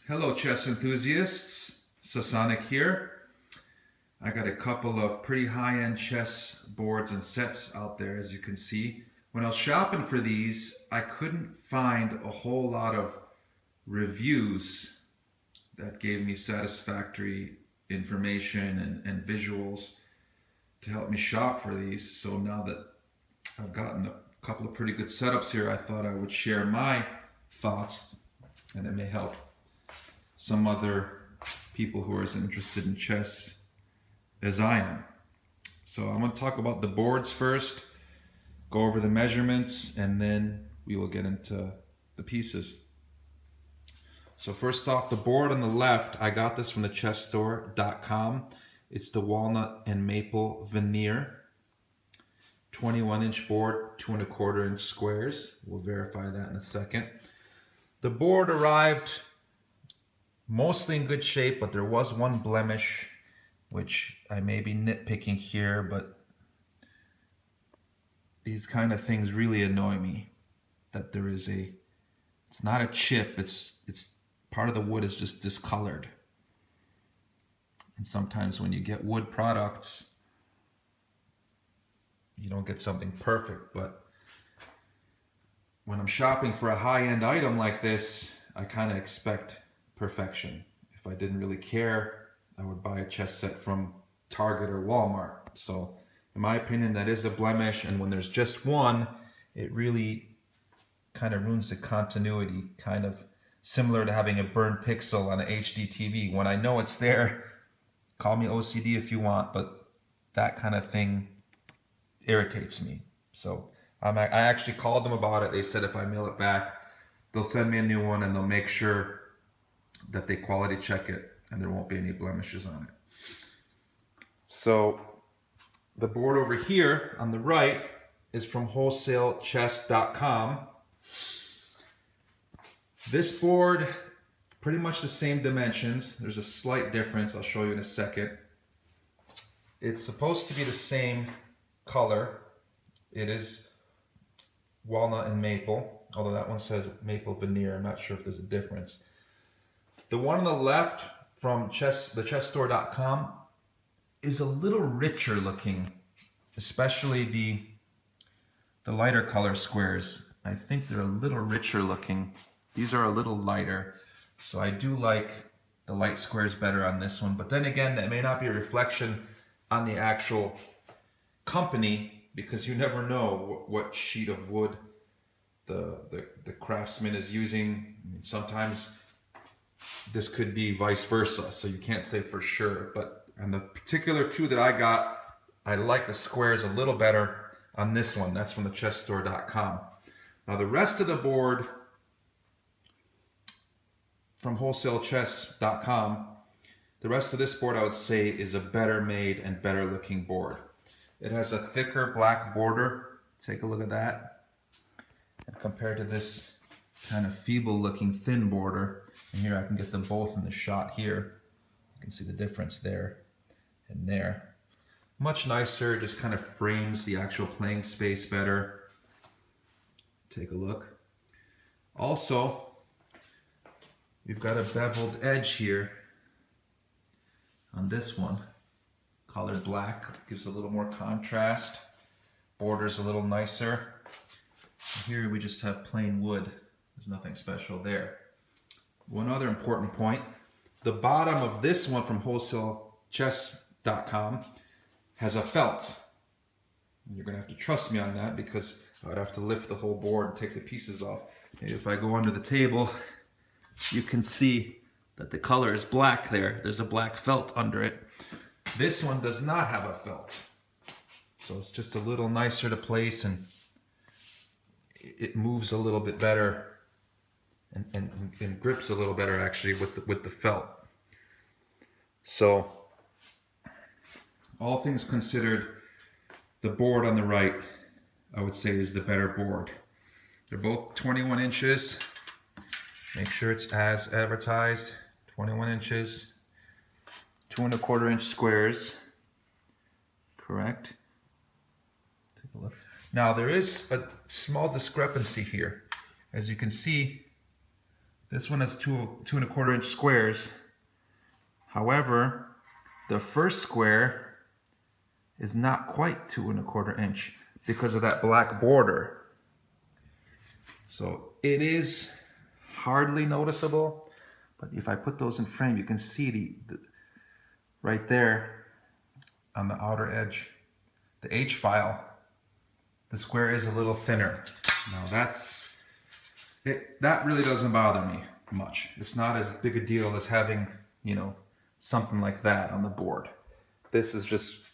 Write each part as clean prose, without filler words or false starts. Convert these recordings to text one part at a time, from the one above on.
Hello chess enthusiasts, Sasonic here. I got a couple of pretty high-end chess boards and sets out there, as you can see. When I was shopping for these, I couldn't find a whole lot of reviews that gave me satisfactory information and visuals to help me shop for these. So now that I've gotten a couple of pretty good setups here, I thought I would share my thoughts, and it may help some other people who are as interested in chess as I am. So I'm going to talk about the boards first, go over the measurements, and then we will get into the pieces. So first off, the board on the left, I got this from the chessstore.com. It's the Walnut and Maple Veneer 21-inch board, 2¼ inch squares. We'll verify that in a second. The board arrived mostly in good shape, but there was one blemish, which I may be nitpicking here, but these kind of things really annoy me. That there is it's not a chip, it's part of the wood is just discolored. And sometimes when you get wood products, you don't get something perfect, but when I'm shopping for a high-end item like this, I kind of expect perfection. If I didn't really care, I would buy a chess set from Target or Walmart. So in my opinion, that is a blemish, and when there's just one, it really kind of ruins the continuity, kind of similar to having a burned pixel on an HD TV. When I know it's there, call me OCD if you want, but that kind of thing irritates me. So I actually called them about it. They said if I mail it back, they'll send me a new one and they'll make sure that they quality check it and there won't be any blemishes on it. So the board over here on the right is from wholesalechess.com. This board, pretty much the same dimensions. There's a slight difference, I'll show you in a second. It's supposed to be the same color. It is walnut and maple, although that one says maple veneer. I'm not sure if there's a difference. The one on the left from the chessstore.com is a little richer looking, especially the lighter color squares. I think they're a little richer looking. These are a little lighter, so I do like the light squares better on this one. But then again, that may not be a reflection on the actual company, because you never know what sheet of wood the craftsman is using. I mean, sometimes this could be vice versa, so you can't say for sure. But on the particular two that I got, I like the squares a little better on this one. That's from the chessstore.com. Now the rest of the board from wholesalechess.com, the rest of this board I would say is a better made and better looking board. It has a thicker black border. Take a look at that. And compared to this kind of feeble looking thin border, and here I can get them both in the shot here. You can see the difference there and there. Much nicer, just kind of frames the actual playing space better. Take a look. Also, we've got a beveled edge here on this one. Colored black, gives a little more contrast. Border's a little nicer. Here we just have plain wood. There's nothing special there. One other important point, the bottom of this one from wholesalechess.com has a felt. You're gonna have to trust me on that, because I would have to lift the whole board and take the pieces off. And if I go under the table, you can see that the color is black there. There's a black felt under it. This one does not have a felt. So it's just a little nicer to place, and it moves a little bit better and grips a little better actually with the felt. So all things considered, the board on the right, I would say, is the better board. They're both 21 inches. Make sure it's as advertised, 21 inches, 2¼ inch squares, correct? Take a look. Now there is a small discrepancy here. As you can see, This one has 2.25 inch squares. However, the first square is not quite 2.25 inch because of that black border. So it is hardly noticeable, but if I put those in frame, you can see the right there on the outer edge, the H file, the square is a little thinner. Now that really doesn't bother me much. It's not as big a deal as having, you know, something like that on the board. This is just,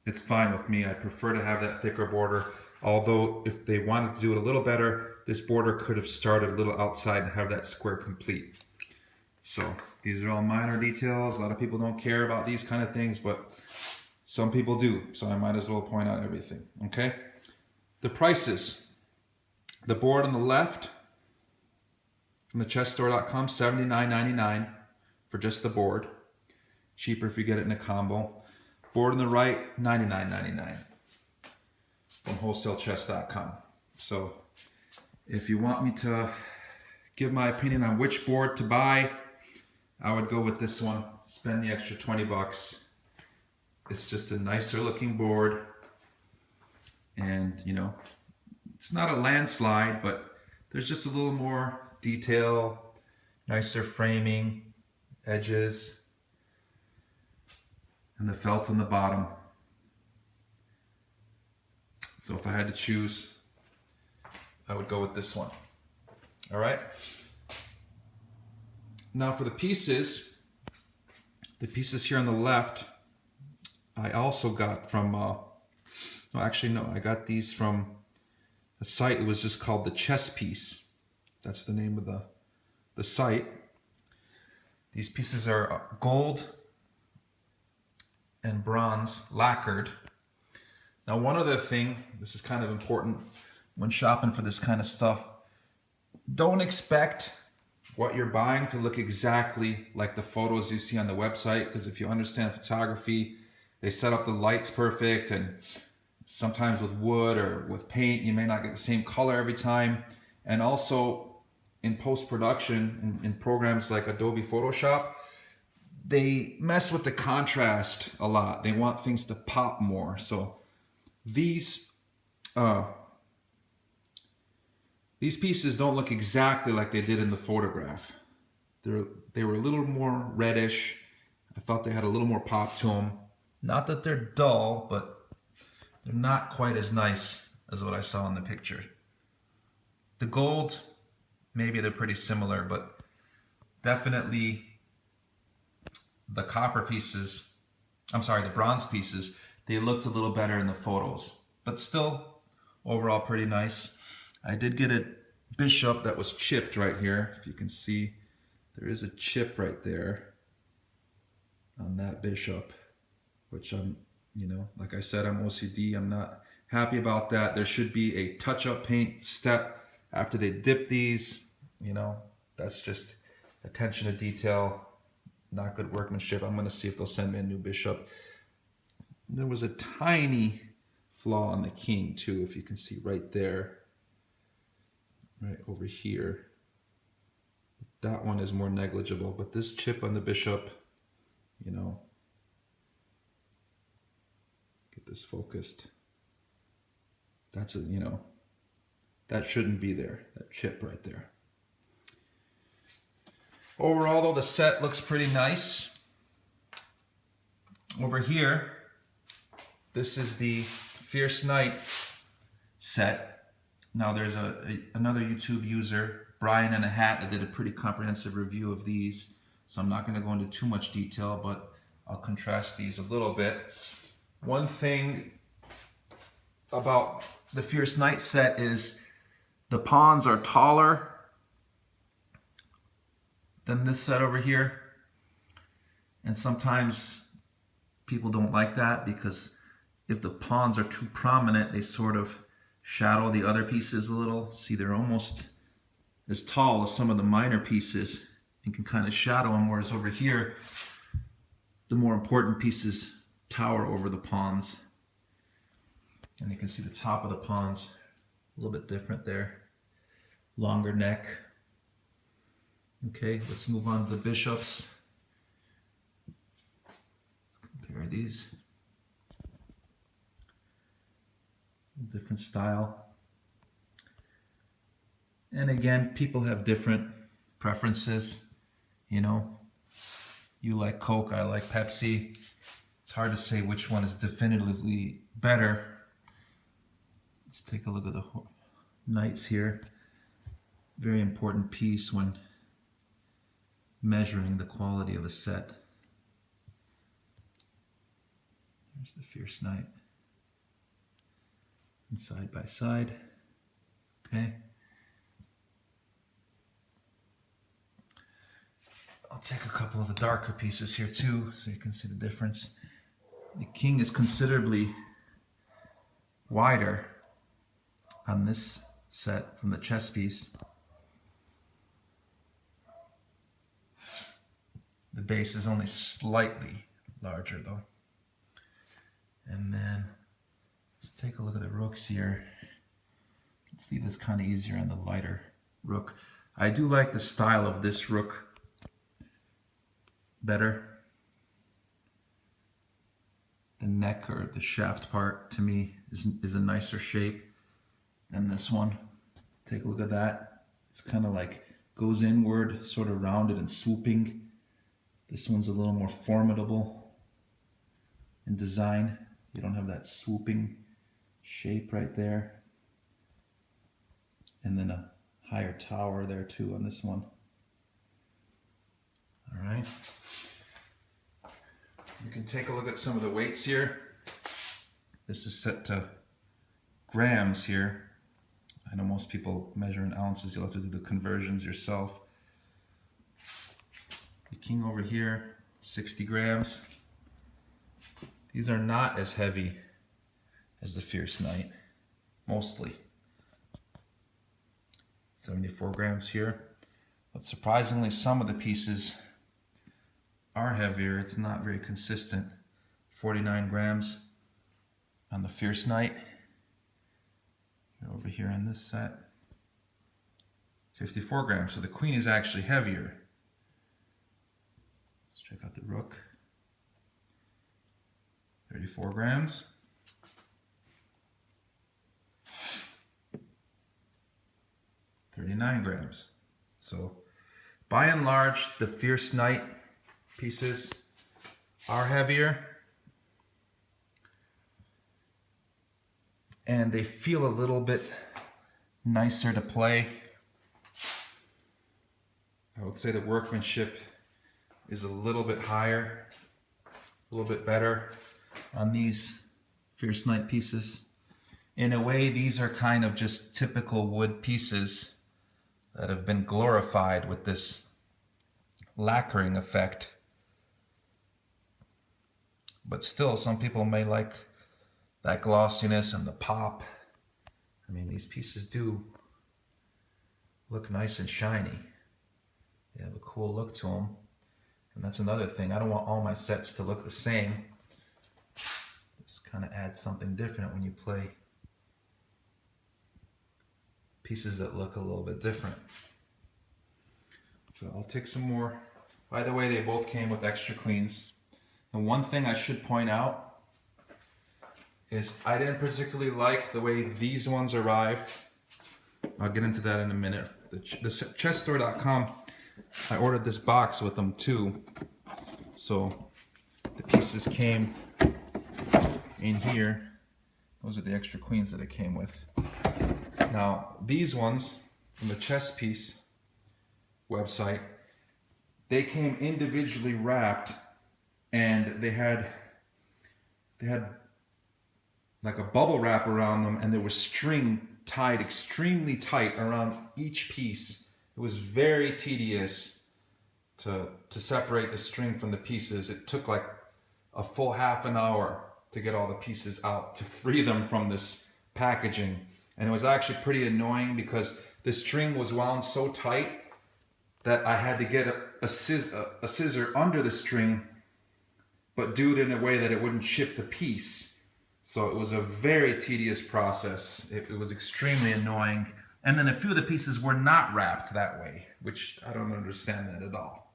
it's fine with me. I prefer to have that thicker border. Although if they wanted to do it a little better, this border could have started a little outside and have that square complete. So these are all minor details. A lot of people don't care about these kind of things, but some people do. So I might as well point out everything, okay? The prices. The board on the left from the chessstore.com, $79.99 for just the board. Cheaper if you get it in a combo. Board on the right, $99.99 from wholesale-chess.com. So if you want me to give my opinion on which board to buy, I would go with this one. Spend the extra 20 bucks. It's just a nicer looking board. And, you know, it's not a landslide, but there's just a little more detail, nicer framing, edges, and the felt on the bottom. So if I had to choose, I would go with this one. All right. Now for the pieces here on the left, I also got from, I got these from a site. It was just called The Chess Piece. That's the name of the site. These pieces are gold and bronze lacquered. Now, one other thing, this is kind of important when shopping for this kind of stuff. Don't expect what you're buying to look exactly like the photos you see on the website, because if you understand photography, they set up the lights perfect, and sometimes with wood or with paint, you may not get the same color every time. And also in post-production, in programs like Adobe Photoshop, they mess with the contrast a lot. They want things to pop more. So these pieces don't look exactly like they did in the photograph. They were a little more reddish. I thought they had a little more pop to them. Not that they're dull, but they're not quite as nice as what I saw in the picture. The gold, maybe they're pretty similar, but definitely the the bronze pieces, they looked a little better in the photos, but still overall pretty nice. I did get a bishop that was chipped right here. If you can see, there is a chip right there on that bishop, which I'm, like I said, I'm OCD. I'm not happy about that. There should be a touch-up paint step after they dip these. That's just attention to detail, not good workmanship. I'm going to see if they'll send me a new bishop. There was a tiny flaw on the king too, if you can see right there, right over here. That one is more negligible, but this chip on the bishop, get this focused. That's that shouldn't be there, that chip right there. Overall though, the set looks pretty nice. Over here, this is the Fierce Knight set. Now there's another YouTube user, Brian in a Hat, that did a pretty comprehensive review of these. So I'm not going to go into too much detail, but I'll contrast these a little bit. One thing about the Fierce Knight set is the pawns are taller than this set over here. And sometimes people don't like that because if the pawns are too prominent, they sort of shadow the other pieces a little. See, they're almost as tall as some of the minor pieces and can kind of shadow them, whereas over here, the more important pieces tower over the pawns. And you can see the top of the pawns a little bit different there. Longer neck. Okay, let's move on to the bishops. Let's compare these. Different style. And again, people have different preferences. You know, you like Coke, I like Pepsi. It's hard to say which one is definitively better. Let's take a look at the knights here. Very important piece when measuring the quality of a set. There's the fierce knight. And side by side. Okay. I'll take a couple of the darker pieces here too, so you can see the difference. The king is considerably wider on this set from the chess piece. The base is only slightly larger though. And then let's take a look at the rooks here. You can see this kind of easier on the lighter rook. I do like the style of this rook better. The neck or the shaft part to me is a nicer shape than this one. Take a look at that. It's kind of like goes inward, sort of rounded and swooping. This one's a little more formidable in design. You don't have that swooping shape right there. And then a higher tower there too on this one. All right. You can take a look at some of the weights here. This is set to grams here. I know most people measure in ounces. You'll have to do the conversions yourself. The king over here, 60 grams. These are not as heavy as the fierce knight, mostly. 74 grams here. But surprisingly, some of the pieces are heavier. It's not very consistent. 49 grams on the fierce knight. Over here on this set, 54 grams. So the queen is actually heavier. Let's check out the rook. 34 grams. 39 grams. So by and large, the fierce knight pieces are heavier. And they feel a little bit nicer to play. I would say the workmanship is a little bit higher, a little bit better on these fierce knight pieces. In a way, these are kind of just typical wood pieces that have been glorified with this lacquering effect. But still, some people may like that glossiness and the pop. I mean, these pieces do look nice and shiny. They have a cool look to them. And that's another thing. I don't want all my sets to look the same. Just kind of add something different when you play pieces that look a little bit different. So I'll take some more. By the way, they both came with extra queens. And one thing I should point out is I didn't particularly like the way these ones arrived. I'll get into that in a minute. The chessstore.com, I ordered this box with them too. So the pieces came in here. Those are the extra queens that it came with. Now these ones from the Chess Piece website, they came individually wrapped, and they had like a bubble wrap around them, and there was string tied extremely tight around each piece. It was very tedious to separate the string from the pieces. It took like a full half an hour to get all the pieces out, to free them from this packaging. And it was actually pretty annoying because the string was wound so tight that I had to get a scissor under the string, but do it in a way that it wouldn't chip the piece. So it was a very tedious process. It was extremely annoying. And then a few of the pieces were not wrapped that way, which I don't understand that at all.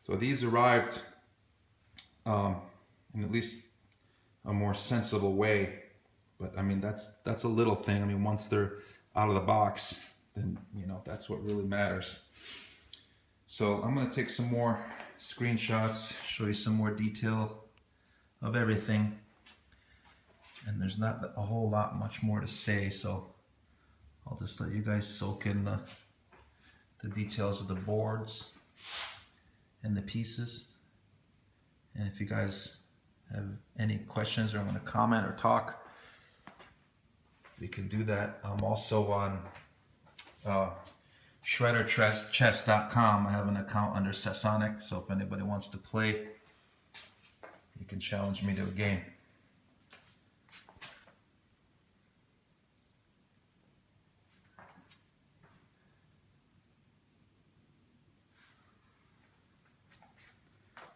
So these arrived in at least a more sensible way. But I mean, that's a little thing. I mean, once they're out of the box, then, you know, that's what really matters. So I'm going to take some more screenshots, show you some more detail of everything. And there's not a whole lot much more to say, so I'll just let you guys soak in the details of the boards and the pieces. And if you guys have any questions or want to comment or talk, we can do that. I'm also on ShredderChess.com. I have an account under Sasonic, so if anybody wants to play, you can challenge me to a game.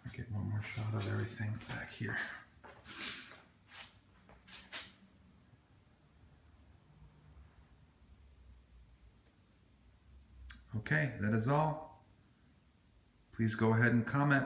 I'll get one more shot of everything back here. Okay, that is all. Please go ahead and comment.